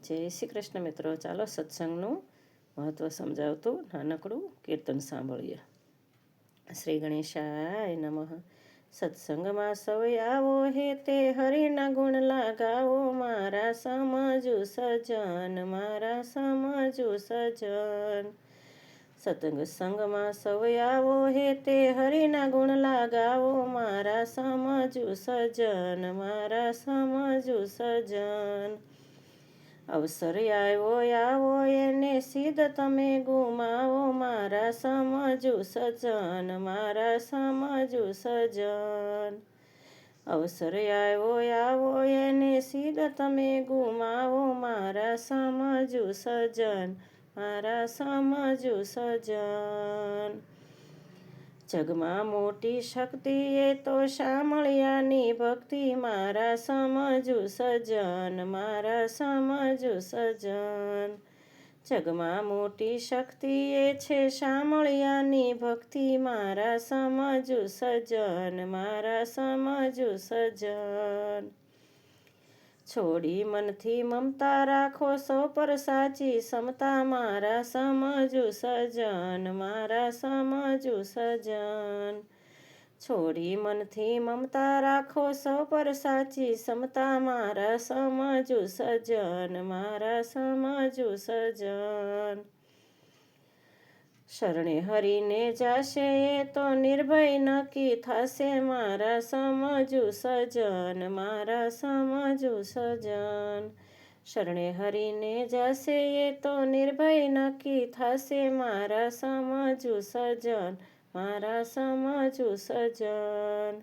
જય શ્રી કૃષ્ણ મિત્રો. ચાલો સત્સંગનું મહત્ત્વ સમજાવતું નાનકડું કીર્તન સાંભળીએ. શ્રી ગણેશાય નમઃ. સત્સંગમાં સૌ આવો હે તે હરિના ગુણ લાગાવો, મારા સમજુ સજન, મારા સમજુ સજન. સત્સંગમાં સૌ આવો હે તે હરિના ગુણ લાગાવો, મારા સમજુ સજન, મારા સમજુ સજન. અવસર આવો એને સિદ્ધ તમે ગુમાવો, મારા સમજુ સજન, મારા સમજુ સજન. અવસર આવો એને સિદ્ધ તમે ગુમાવો, મારા સમજુ સજન, મારા સમજુ સજન. જગમાં મોટી શક્તિ એ તો શામળિયાની ભક્તિ, મારા સમજુ સજન, મારા સમજુ સજન. જગમાં મોટી શક્તિ એ છે શામળિયાની ભક્તિ, મારા સમજુ સજન, મારા સમજુ સજન. છોડી મનથી મમતા રાખો સૌ પર સાચી સમતા, મારા સમજુ સજન, મારા સમજુ સજન. છોડી મનથી મમતા રાખો સૌ પર સાચી સમતા, મારા સમજુ સજન, મારા સમજુ સજન. શરણે હરીને જાશે એ તો નિર્ભય નક્કી થશે, મારા સમજુ સજન, મારા સમજુ સજન. શરણે હરીને જાશે એ તો નિર્ભય નક્કી થશે, મારા સમજુ સજન, મારા સમજુ સજન.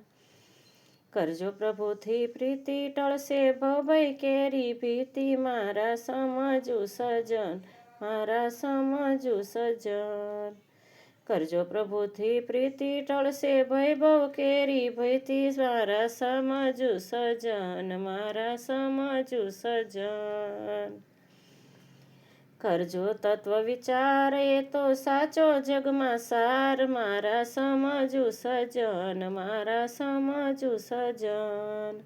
કરજો પ્રભુથી પ્રીતિ ટળશે ભય કેરી ભીતિ, મારા સમજુ સજન, મારા સમજુ સજન. કરજો પ્રભુથી પ્રીતિ ટળશે ભય કેરી ભીતિ, મારા સમજુ સજન, મારા સમજુ સજન. કરજો તત્વ વિચાર એ તો સાચો જગમાં સાર, મારા સમજુ સજન, મારા સમજુ સજન.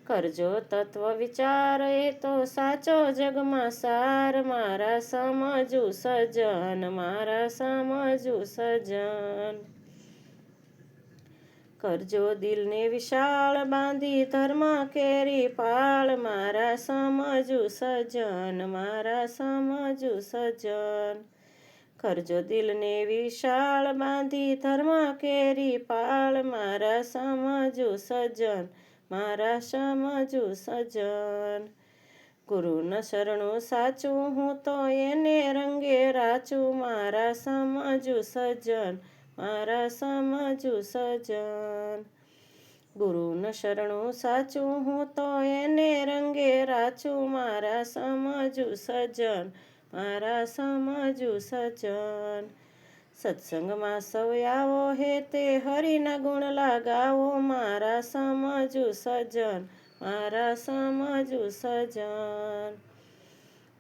કરજો તત્વ વિચાર એ તો સાચો જગમાં સાર, મારા સમજુ સજન, મારા સમજુ સજન. કરજો દિલને વિશાળ બાંધી ધર્મ કેરી પાળ, મારા સમજુ સજન, મારા સમજુ સજન. કરજો દિલને વિશાળ બાંધી ધર્મ કેરી પાળ, મારા સમજુ સજન, મારા સમજુ સજન. ગુરુના શરણું સાચું હું તો એને રંગે રાચું, મારા સમજુ સજન, મારા સમજુ સજન. ગુરુના શરણું સાચું હું તો એને રંગે રાચું, મારા સમજુ સજન, મારા સમજુ સજન. સત્સંગમાં સૌ આવો હે તે હરિના ગુણ લાગાવો, મારા સમજુ સજન, મારા સમજુ સજન.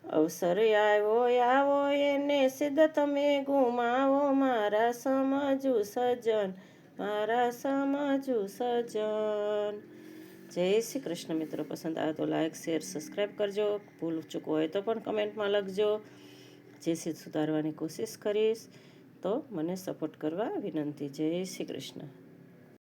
અવસર આવો એને સિદ્ધ તમે ગુમાવો, મારા સમજુ સજન, મારા સમજુ સજન. જય શ્રી કૃષ્ણ મિત્રો. પસંદ આવે તો લાઈક શેર સબસ્ક્રાઈબ કરજો. ભૂલ ચૂક હોય તો પણ કમેન્ટમાં લખજો. જેથી સુધારવાની કોશિશ કરીશ, તો મને સપોર્ટ કરવા વિનંતી. જય શ્રી કૃષ્ણ.